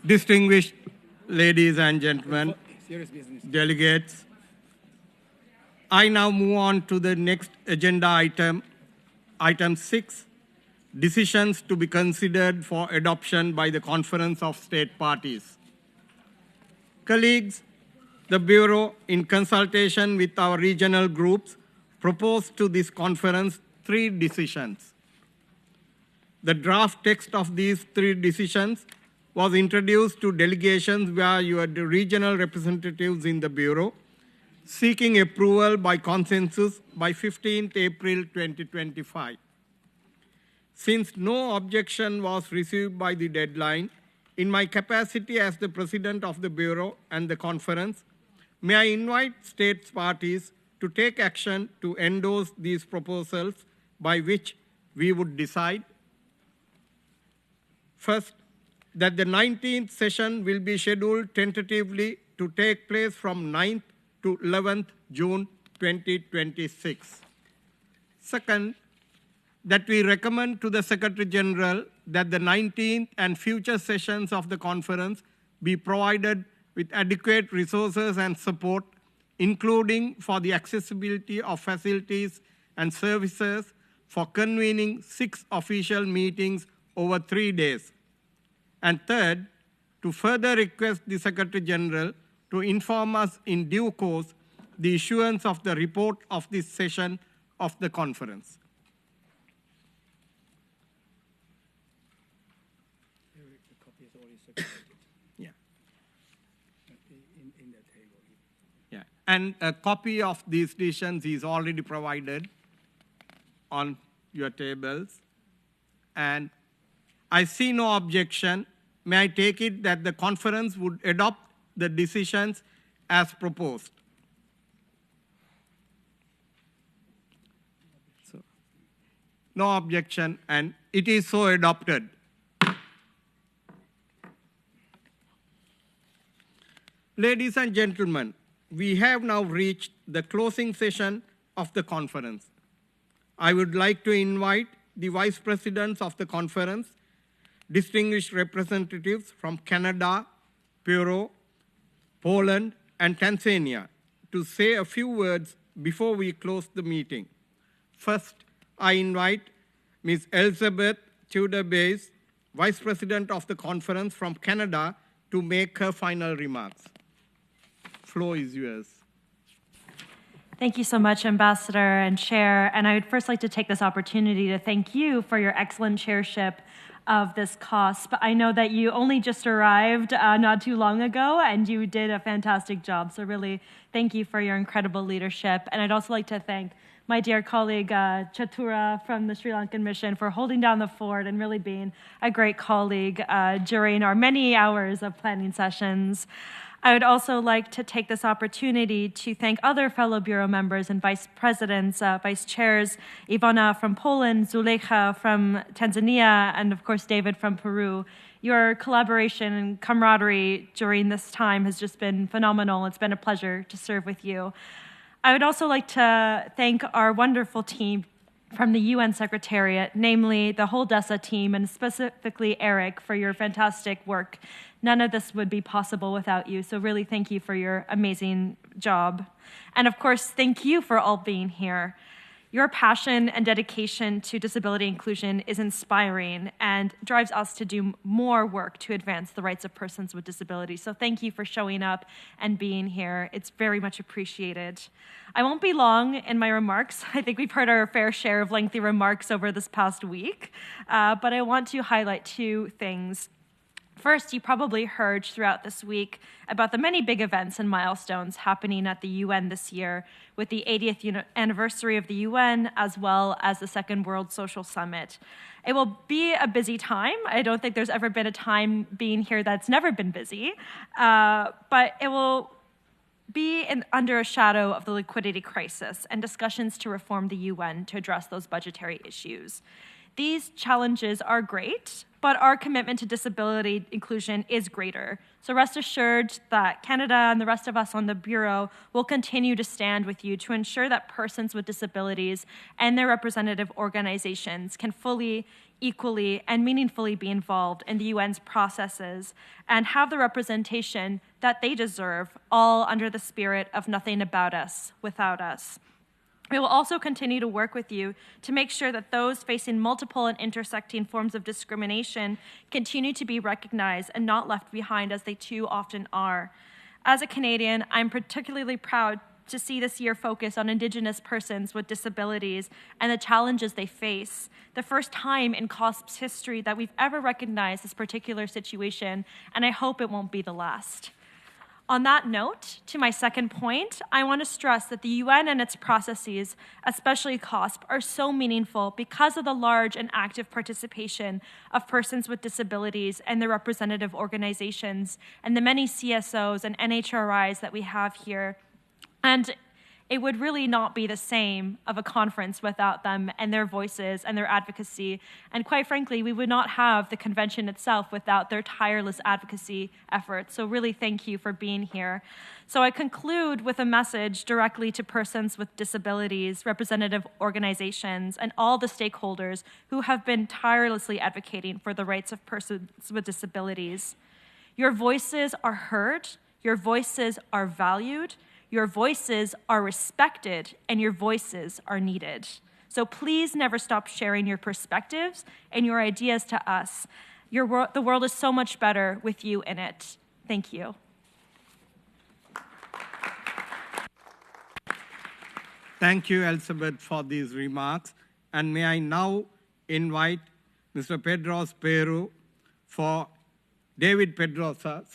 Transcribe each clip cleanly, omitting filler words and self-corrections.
Distinguished ladies and gentlemen, delegates, I now move on to the next agenda item, item 6, decisions to be considered for adoption by the Conference of State Parties. Colleagues, the Bureau, in consultation with our regional groups, proposed to this conference 3 decisions. The draft text of these 3 decisions was introduced to delegations via your regional representatives in the Bureau, seeking approval by consensus by 15th April 2025. Since no objection was received by the deadline, in my capacity as the President of the Bureau and the conference, may I invite state parties to take action to endorse these proposals by which we would decide. First, that the 19th session will be scheduled tentatively to take place from 9th to 11th June 2026. Second, that we recommend to the Secretary General that the 19th and future sessions of the conference be provided with adequate resources and support, including for the accessibility of facilities and services for convening 6 official meetings over 3 days. And third, to further request the Secretary General to inform us in due course the issuance of the report of this session of the conference. Yeah. In the table. Yeah. And a copy of these decisions is already provided on your tables. And I see no objection. May I take it that the conference would adopt the decisions as proposed? So, no objection, and it is so adopted. Ladies and gentlemen, we have now reached the closing session of the conference. I would like to invite the vice presidents of the conference, distinguished representatives from Canada, Peru, Poland, and Tanzania to say a few words before we close the meeting. First, I invite Ms. Elizabeth Tudor-Bays, Vice President of the conference from Canada, to make her final remarks. Floor is yours. Thank you so much, Ambassador and Chair. And I would first like to take this opportunity to thank you for your excellent chairship of this COSP. I know that you only just arrived not too long ago, and you did a fantastic job. So really, thank you for your incredible leadership. And I'd also like to thank my dear colleague Chatura from the Sri Lankan Mission for holding down the fort and really being a great colleague during our many hours of planning sessions. I would also like to take this opportunity to thank other fellow Bureau members and vice presidents, vice chairs, Ivana from Poland, Zuleika from Tanzania, and of course David from Peru. Your collaboration and camaraderie during this time has just been phenomenal. It's been a pleasure to serve with you. I would also like to thank our wonderful team from the UN Secretariat, namely the whole DESA team, and specifically Eric, for your fantastic work. None of this would be possible without you, so really thank you for your amazing job. And of course, thank you for all being here. Your passion and dedication to disability inclusion is inspiring and drives us to do more work to advance the rights of persons with disabilities. So thank you for showing up and being here. It's very much appreciated. I won't be long in my remarks. I think we've heard our fair share of lengthy remarks over this past week, but I want to highlight 2 things. First, you probably heard throughout this week about the many big events and milestones happening at the UN this year, with the 80th anniversary of the UN, as well as the Second World Social Summit. It will be a busy time. I don't think there's ever been a time being here that's never been busy, but it will be under a shadow of the liquidity crisis and discussions to reform the UN to address those budgetary issues. These challenges are great, but our commitment to disability inclusion is greater. So rest assured that Canada and the rest of us on the Bureau will continue to stand with you to ensure that persons with disabilities and their representative organizations can fully equally and meaningfully be involved in the UN's processes and have the representation that they deserve, all under the spirit of nothing about us without us. We will also continue to work with you to make sure that those facing multiple and intersecting forms of discrimination continue to be recognized and not left behind, as they too often are. As a Canadian, I'm particularly proud to see this year focus on Indigenous persons with disabilities and the challenges they face. The first time in COSP's history that we've ever recognized this particular situation, and I hope it won't be the last. On that note, to my second point, I want to stress that the UN and its processes, especially COSP, are so meaningful because of the large and active participation of persons with disabilities and their representative organizations and the many CSOs and NHRIs that we have here. And it would really not be the same of a conference without them and their voices and their advocacy. And quite frankly, we would not have the convention itself without their tireless advocacy efforts. So really, thank you for being here. So I conclude with a message directly to persons with disabilities, representative organizations, and all the stakeholders who have been tirelessly advocating for the rights of persons with disabilities. Your voices are heard, your voices are valued, your voices are respected, and your voices are needed. So please never stop sharing your perspectives and your ideas to us. The world is so much better with you in it. Thank you. Thank you, Elizabeth, for these remarks. And may I now invite Mr. Pedros Peru for David Pedrosa,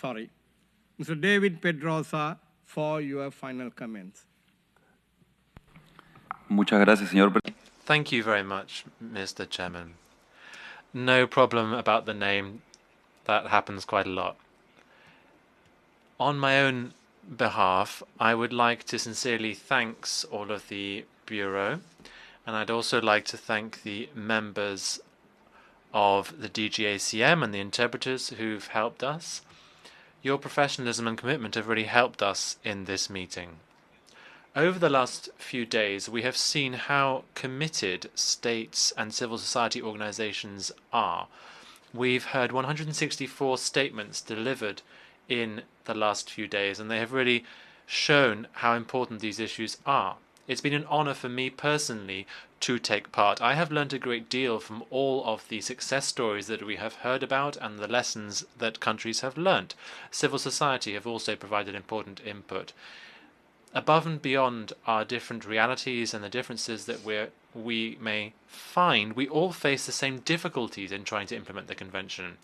Mr. David Pedrosa, for your final comments. Muchas gracias, señor presidente. Thank you very much, Mr. Chairman. No problem about the name. That happens quite a lot. On my own behalf, I would like to sincerely thank all of the Bureau, and I'd also like to thank the members of the DGACM and the interpreters who've helped us. Your professionalism and commitment have really helped us in this meeting. Over the last few days, we have seen how committed states and civil society organizations are. We've heard 164 statements delivered in the last few days, and they have really shown how important these issues are. It's been an honor for me personally to take part. I have learned a great deal from all of the success stories that we have heard about and the lessons that countries have learned. Civil society have also provided important input. Above and beyond our different realities and the differences that we may find, we all face the same difficulties in trying to implement the convention.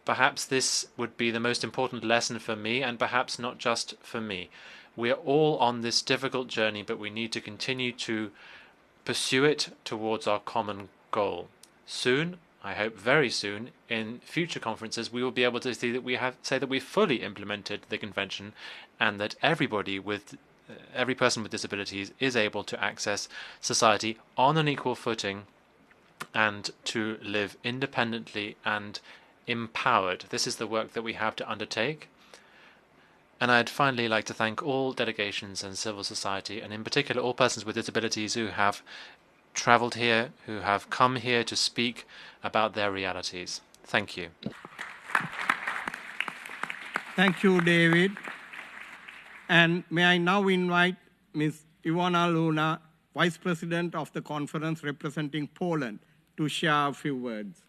Perhaps this would be the most important lesson for me, and perhaps not just for me. We are all on this difficult journey, but we need to continue to pursue it towards our common goal. Soon, I hope very soon, in future conferences, we will be able to see that say that we fully implemented the convention, and that every person with disabilities is able to access society on an equal footing and to live independently and empowered. This is the work that we have to undertake. And I'd finally like to thank all delegations and civil society, and in particular all persons with disabilities who have traveled here, who have come here to speak about their realities. Thank you. Thank you, David. And may I now invite Ms. Ivona Luna, Vice President of the conference representing Poland, to share a few words.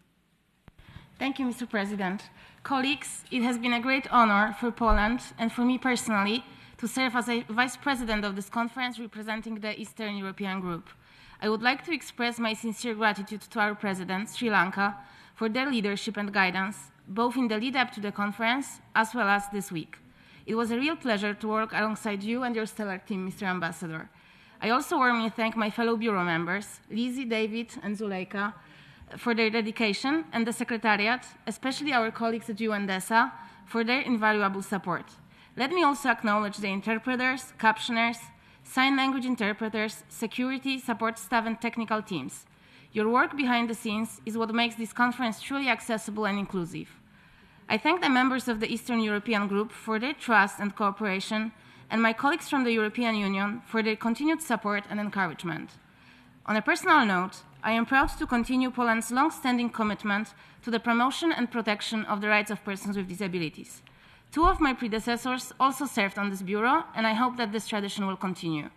Thank you, Mr. President. Colleagues, it has been a great honor for Poland and for me personally to serve as a Vice President of this conference representing the Eastern European Group. I would like to express my sincere gratitude to our President, Sri Lanka, for their leadership and guidance, both in the lead-up to the conference as well as this week. It was a real pleasure to work alongside you and your stellar team, Mr. Ambassador. I also warmly thank my fellow Bureau members, Lizzie, David, and Zuleika, for their dedication, and the Secretariat, especially our colleagues at UNDESA, for their invaluable support. Let me also acknowledge the interpreters, captioners, sign language interpreters, security, support staff, and technical teams. Your work behind the scenes is what makes this conference truly accessible and inclusive. I thank the members of the Eastern European Group for their trust and cooperation, and my colleagues from the European Union for their continued support and encouragement. On a personal note, I am proud to continue Poland's long-standing commitment to the promotion and protection of the rights of persons with disabilities. Two of my predecessors also served on this bureau, and I hope that this tradition will continue.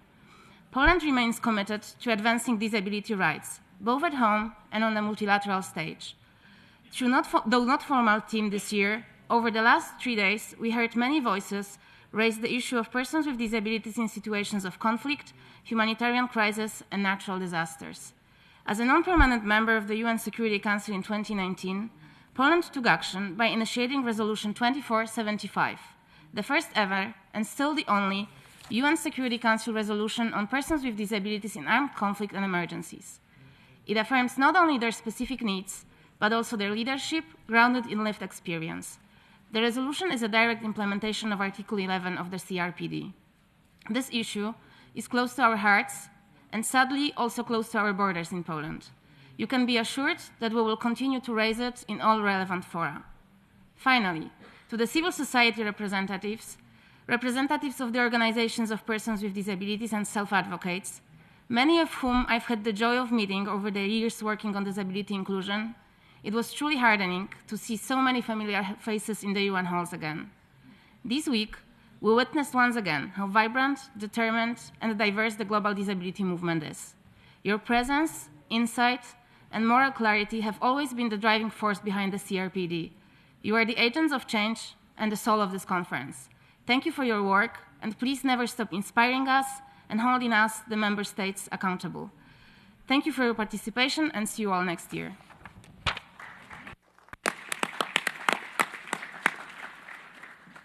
Poland remains committed to advancing disability rights, both at home and on the multilateral stage. Though not formal theme this year, over the last 3 days, we heard many voices raise the issue of persons with disabilities in situations of conflict, humanitarian crisis, and natural disasters. As a non-permanent member of the UN Security Council in 2019, Poland took action by initiating Resolution 2475, the first ever and still the only UN Security Council resolution on persons with disabilities in armed conflict and emergencies. It affirms not only their specific needs, but also their leadership grounded in lived experience. The resolution is a direct implementation of Article 11 of the CRPD. This issue is close to our hearts and sadly also close to our borders in Poland. You can be assured that we will continue to raise it in all relevant fora. Finally, to the civil society representatives of the organizations of persons with disabilities and self-advocates, many of whom I've had the joy of meeting over the years working on disability inclusion, it was truly heartening to see so many familiar faces in the UN halls again. This week, we witnessed once again how vibrant, determined, and diverse the global disability movement is. Your presence, insight, and moral clarity have always been the driving force behind the CRPD. You are the agents of change and the soul of this conference. Thank you for your work, and please never stop inspiring us and holding us, the member states, accountable. Thank you for your participation, and see you all next year.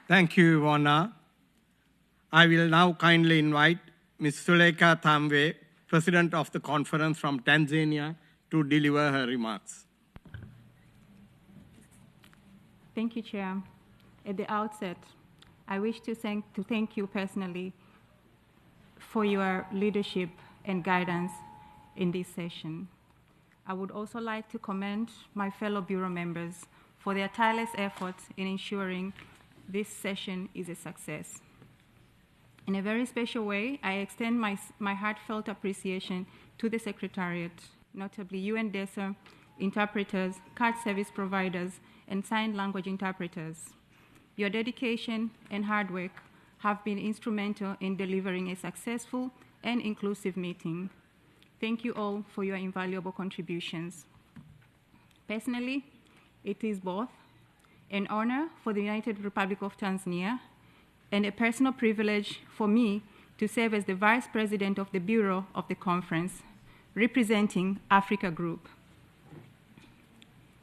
Thank you, Ivona. I will now kindly invite Ms. Suleika Thamwe, President of the conference from Tanzania, to deliver her remarks. Thank you, Chair. At the outset, I wish to thank you personally for your leadership and guidance in this session. I would also like to commend my fellow Bureau members for their tireless efforts in ensuring this session is a success. In a very special way, I extend my heartfelt appreciation to the Secretariat, notably UNDESA, interpreters, card service providers, and sign language interpreters. Your dedication and hard work have been instrumental in delivering a successful and inclusive meeting. Thank you all for your invaluable contributions. Personally, it is both an honor for the United Republic of Tanzania and a personal privilege for me to serve as the Vice President of the Bureau of the conference, representing Africa Group.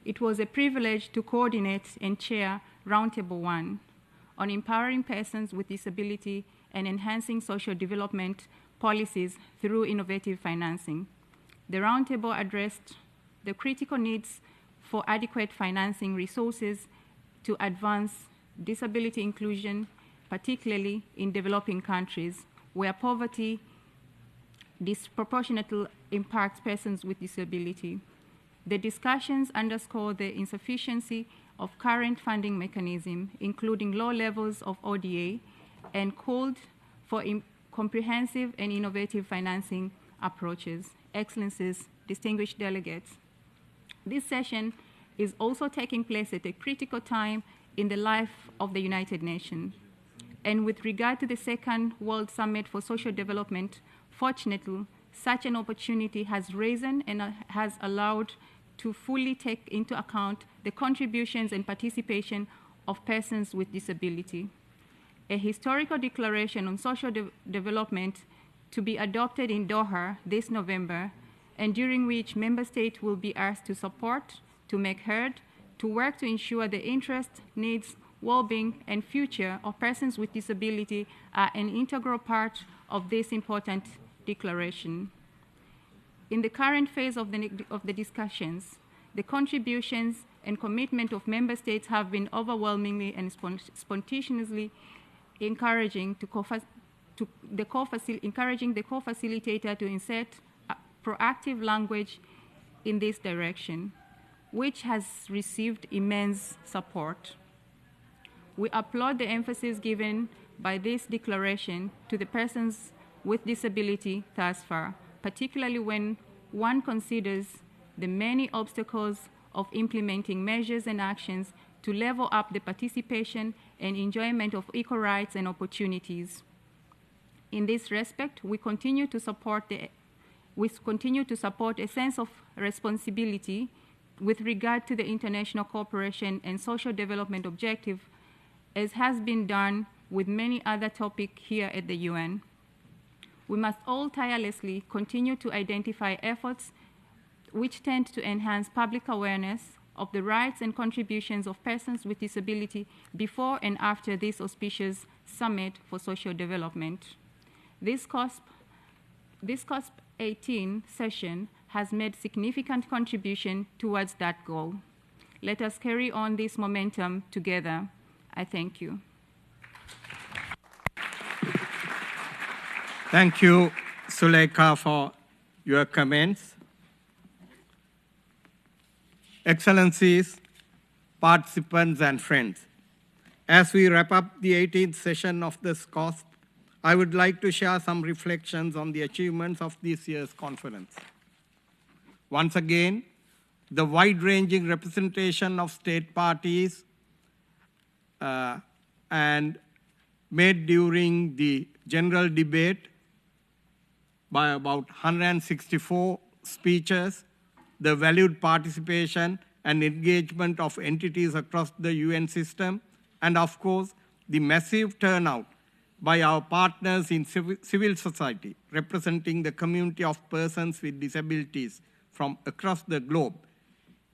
It was a privilege to coordinate and chair Roundtable 1 on empowering persons with disability and enhancing social development policies through innovative financing. The Roundtable addressed the critical needs for adequate financing resources to advance disability inclusion, particularly in developing countries where poverty disproportionately impacts persons with disability. The discussions underscore the insufficiency of current funding mechanisms, including low levels of ODA, and called for comprehensive and innovative financing approaches. Excellencies, distinguished delegates, this session is also taking place at a critical time in the life of the United Nations. And with regard to the Second World Summit for Social Development, fortunately, such an opportunity has risen and has allowed to fully take into account the contributions and participation of persons with disability. A historical declaration on social development to be adopted in Doha this November, and during which member states will be asked to support, to make heard, to work to ensure the interests, needs, well-being, and future of persons with disability are an integral part of this important declaration. In the current phase of the discussions, the contributions and commitment of member states have been overwhelmingly and spontaneously encouraging the co-facilitator to insert proactive language in this direction, which has received immense support. We applaud the emphasis given by this declaration to the persons with disability thus far, particularly when one considers the many obstacles of implementing measures and actions to level up the participation and enjoyment of equal rights and opportunities. In this respect, we continue to support a sense of responsibility with regard to the international cooperation and social development objective, as has been done with many other topics here at the UN. We must all tirelessly continue to identify efforts which tend to enhance public awareness of the rights and contributions of persons with disability before and after this auspicious Summit for Social Development. This COSP18 session has made significant contribution towards that goal. Let us carry on this momentum together. I thank you. Thank you, Suleika, for your comments. Excellencies, participants, and friends, as we wrap up the 18th session of this COSP, I would like to share some reflections on the achievements of this year's conference. Once again, the wide-ranging representation of state parties and made during the general debate by about 164 speeches, the valued participation and engagement of entities across the UN system, and of course, the massive turnout by our partners in civil society, representing the community of persons with disabilities from across the globe,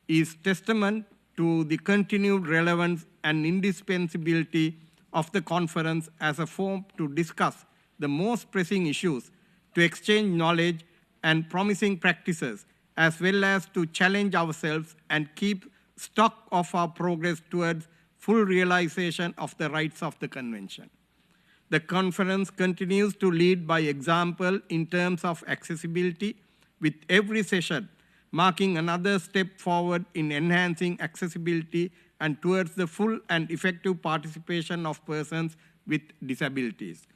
is testament to the continued relevance and indispensability of the conference as a forum to discuss the most pressing issues, to exchange knowledge and promising practices, as well as to challenge ourselves and keep stock of our progress towards full realization of the rights of the Convention. The conference continues to lead by example in terms of accessibility, with every session marking another step forward in enhancing accessibility and towards the full and effective participation of persons with disabilities.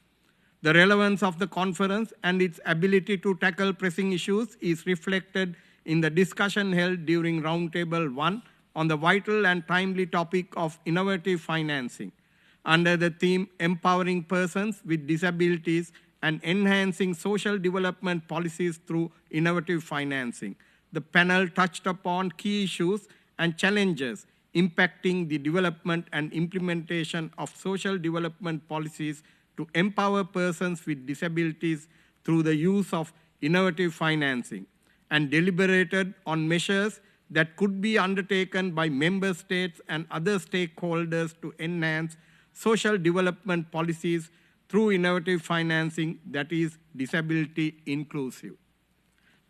The relevance of the conference and its ability to tackle pressing issues is reflected in the discussion held during Roundtable 1 on the vital and timely topic of innovative financing, under the theme Empowering Persons with Disabilities and Enhancing Social Development Policies Through Innovative Financing. The panel touched upon key issues and challenges impacting the development and implementation of social development policies to empower persons with disabilities through the use of innovative financing, and deliberated on measures that could be undertaken by member states and other stakeholders to enhance social development policies through innovative financing that is disability inclusive.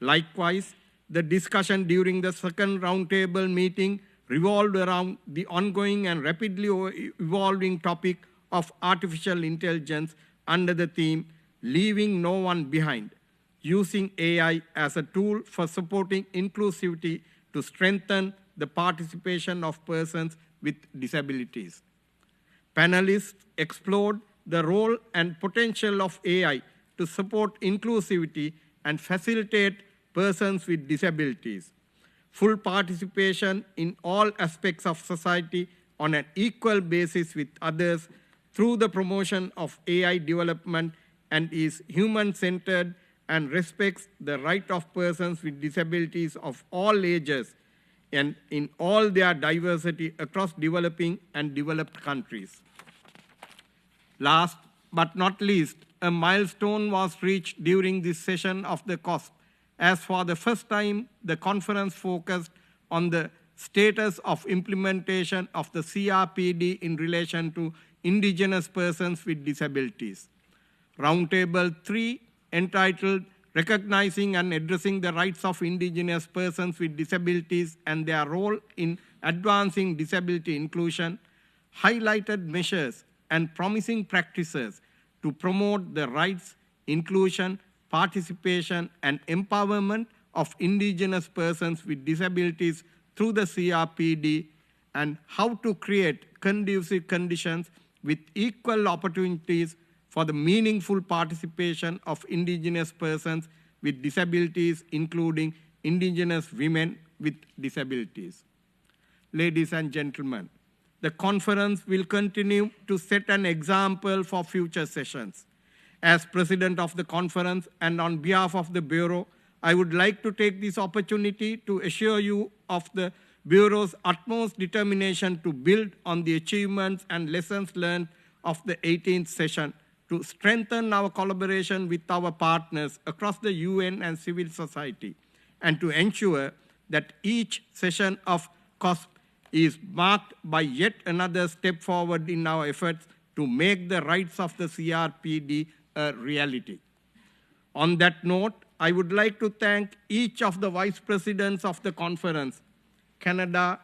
Likewise, the discussion during the second roundtable meeting revolved around the ongoing and rapidly evolving topic of artificial intelligence under the theme Leaving No One Behind, using AI as a tool for supporting inclusivity to strengthen the participation of persons with disabilities. Panelists explored the role and potential of AI to support inclusivity and facilitate persons with disabilities, full participation in all aspects of society on an equal basis with others through the promotion of AI development, and is human-centered and respects the right of persons with disabilities of all ages and in all their diversity across developing and developed countries. Last but not least, a milestone was reached during this session of the COSP, as for the first time, the conference focused on the status of implementation of the CRPD in relation to Indigenous persons with disabilities. Roundtable 3, entitled Recognizing and Addressing the Rights of Indigenous Persons with Disabilities and Their Role in Advancing Disability Inclusion, highlighted measures and promising practices to promote the rights, inclusion, participation, and empowerment of Indigenous persons with disabilities through the CRPD, and how to create conducive conditions with equal opportunities for the meaningful participation of Indigenous persons with disabilities, including Indigenous women with disabilities. Ladies and gentlemen, the conference will continue to set an example for future sessions. As president of the conference and on behalf of the Bureau, I would like to take this opportunity to assure you of the Bureau's utmost determination to build on the achievements and lessons learned of the 18th session to strengthen our collaboration with our partners across the UN and civil society, and to ensure that each session of COSP is marked by yet another step forward in our efforts to make the rights of the CRPD a reality. On that note, I would like to thank each of the vice presidents of the conference, Canada,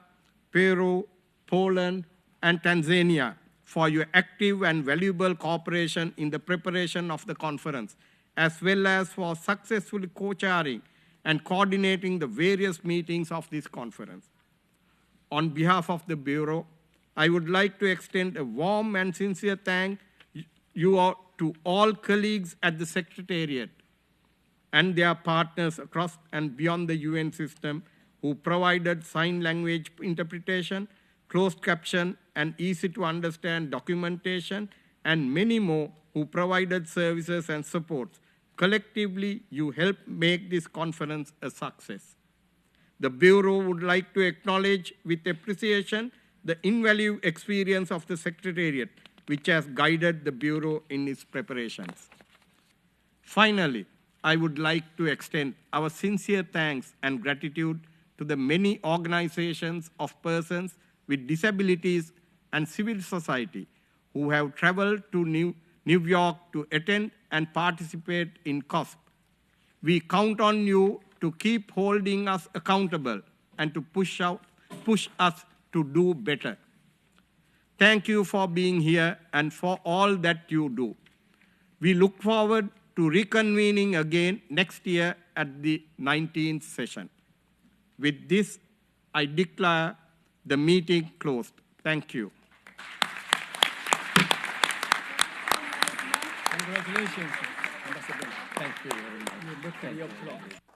Peru, Poland, and Tanzania, for your active and valuable cooperation in the preparation of the conference, as well as for successfully co-chairing and coordinating the various meetings of this conference. On behalf of the Bureau, I would like to extend a warm and sincere thank you to all colleagues at the Secretariat and their partners across and beyond the UN system who provided sign language interpretation, closed caption, and easy-to-understand documentation, and many more who provided services and supports. Collectively, you helped make this conference a success. The Bureau would like to acknowledge with appreciation the invaluable experience of the Secretariat, which has guided the Bureau in its preparations. Finally, I would like to extend our sincere thanks and gratitude to the many organizations of persons with disabilities and civil society who have traveled to New York to attend and participate in COSP. We count on you to keep holding us accountable and to push us to do better. Thank you for being here and for all that you do. We look forward to reconvening again next year at the 19th session. With this, I declare the meeting closed. Thank you. Congratulations, Ambassador. Thank you very much.